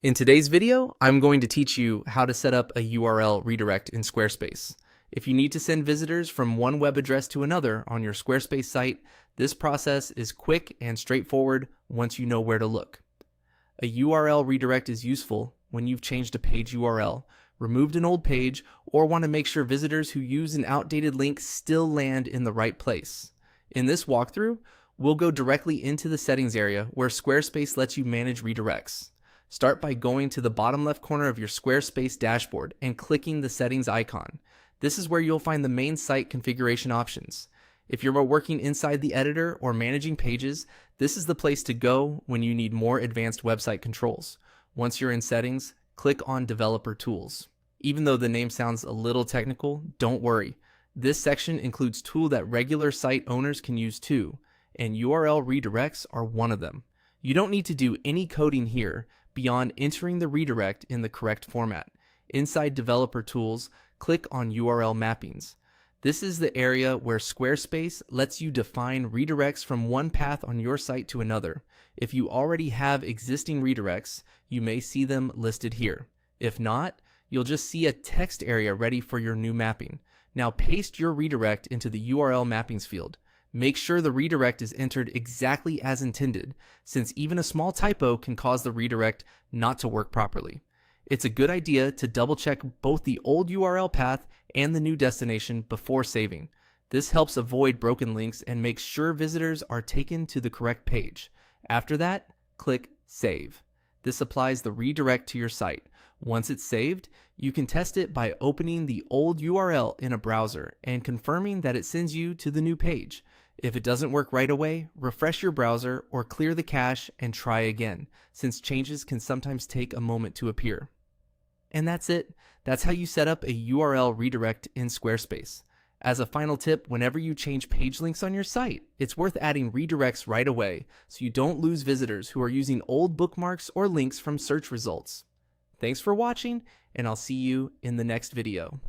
In today's video, I'm going to teach you how to set up a URL redirect in Squarespace. If you need to send visitors from one web address to another on your Squarespace site, this process is quick and straightforward once you know where to look. A URL redirect is useful when you've changed a page URL, removed an old page, or want to make sure visitors who use an outdated link still land in the right place. In this walkthrough, we'll go directly into the settings area where Squarespace lets you manage redirects. Start by going to the bottom left corner of your Squarespace dashboard and clicking the settings icon. This is where you'll find the main site configuration options. If you're working inside the editor or managing pages, this is the place to go when you need more advanced website controls. Once you're in settings, click on developer tools. Even though the name sounds a little technical, don't worry. This section includes tools that regular site owners can use too, and URL redirects are one of them. You don't need to do any coding here beyond entering the redirect in the correct format. Inside Developer Tools, click on URL Mappings. This is the area where Squarespace lets you define redirects from one path on your site to another. If you already have existing redirects, you may see them listed here. If not, you'll just see a text area ready for your new mapping. Now paste your redirect into the URL Mappings field. Make sure the redirect is entered exactly as intended, since even a small typo can cause the redirect not to work properly. It's a good idea to double check both the old URL path and the new destination before saving. This helps avoid broken links and makes sure visitors are taken to the correct page. After that, click Save. This applies the redirect to your site. Once it's saved, you can test it by opening the old URL in a browser and confirming that it sends you to the new page. If it doesn't work right away, refresh your browser or clear the cache and try again, since changes can sometimes take a moment to appear. And that's it. That's how you set up a URL redirect in Squarespace. As a final tip, whenever you change page links on your site, it's worth adding redirects right away so you don't lose visitors who are using old bookmarks or links from search results. Thanks for watching, and I'll see you in the next video.